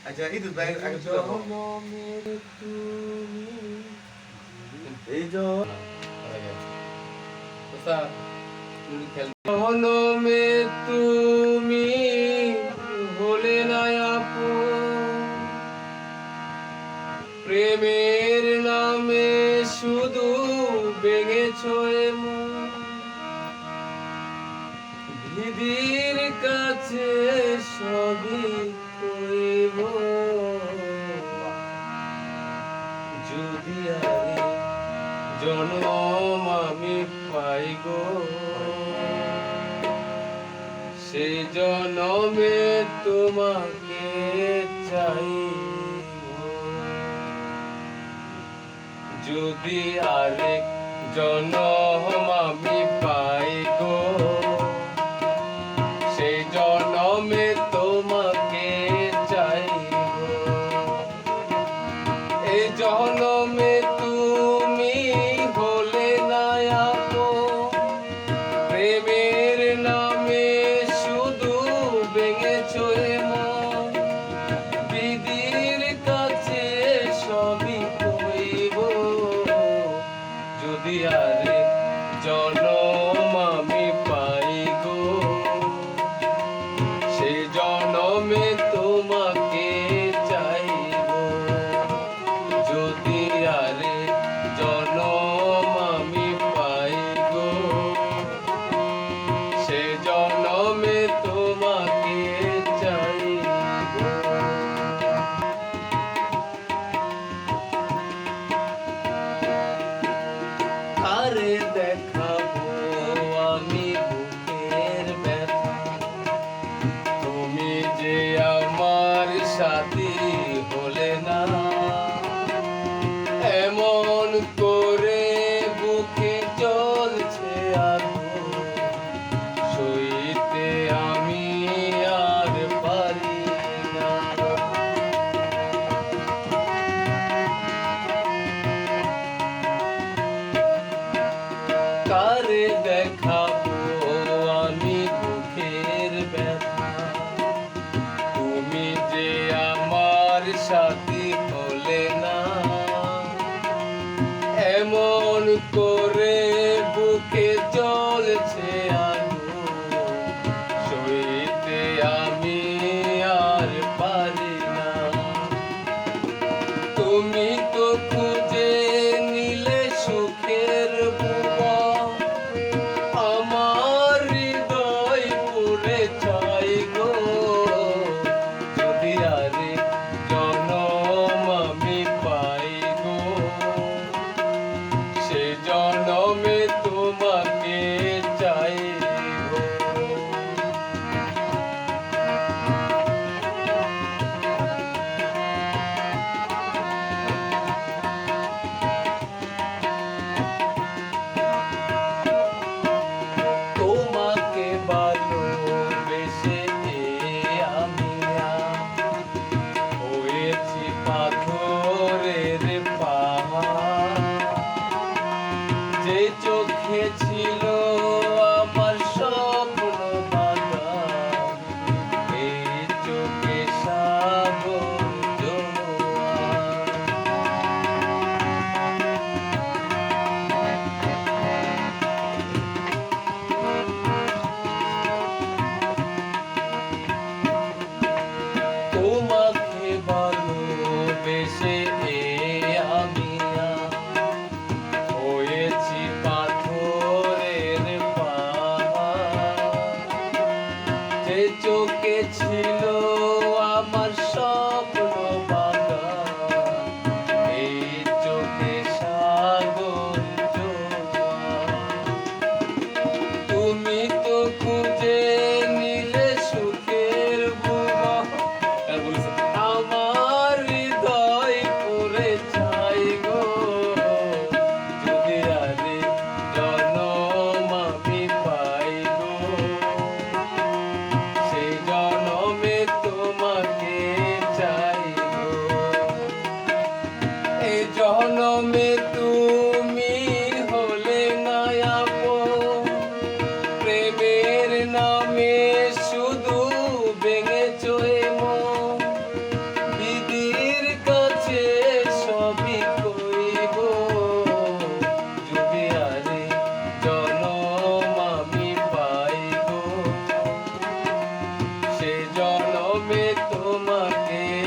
আচ্ছা ইদুত ভাই আগে এই জনমে তুমি হলে না আপন, প্রেমের নামে শুধু ভেঙেছ মন, দিদির কাছে সবই কইব যদি আরে জনম আমি পাই গো, সে জনমে তোমাকে চাইব যদি আরেক জনম আমি পাই গো, সে জনমে তোমাকে চাইব এই জনমে তুমি হলে না আপন, প্রেমের নামে শুধু ভেঙেছ মন, বিধির কাছে সবই কইব যদি আরে জনম আমি পাই গো, সে জনমে তোমাকে চাইব যদি আরে জনম আমি পাই গো, সে জনমে তোমাকে চাইব। আরে দেখাবো আমি বুকের ব্যথা, তুমি যে আমার সাথী হলে না, এমন করে বুকে চলছে আগুন, সইতে আমি আর পারি না। কারে দেখাবো আমি বুকের ব্যথা, তুমি যে আমার সাথী হলে না, এমন করে বুকে চলছে আগুন, সইতে আমি আর পারি না। তুমি তো খুঁজে নিলে সুখের ভুবন, আমার হৃদয় পুড়ে চাই গো যদি আরে জনম আমি পাই গো, সে জনমে তোমাকে চাইব। তোমাকে ভালোবেসে আমি হয়েছি পাথরের পাহাড়, যে চোখে ছিল আমার স্বপ্ন বাগান, এই চোখে সাগর জোয়ার। তোমাকে ভালোবেসে আমি হয়েছি পাথরের পাহাড়, যে চোখে ছিল আমার স্বপ্ন বাগান, এই চোখে সাগর জোয়ার। তুমি তো খুঁজে নিলে সুখের ভুবন, আমার হৃদয় পুড়ে চাই গো যদি আরে জনম আমি পাই গো, সেই জনমে তো তোমাকে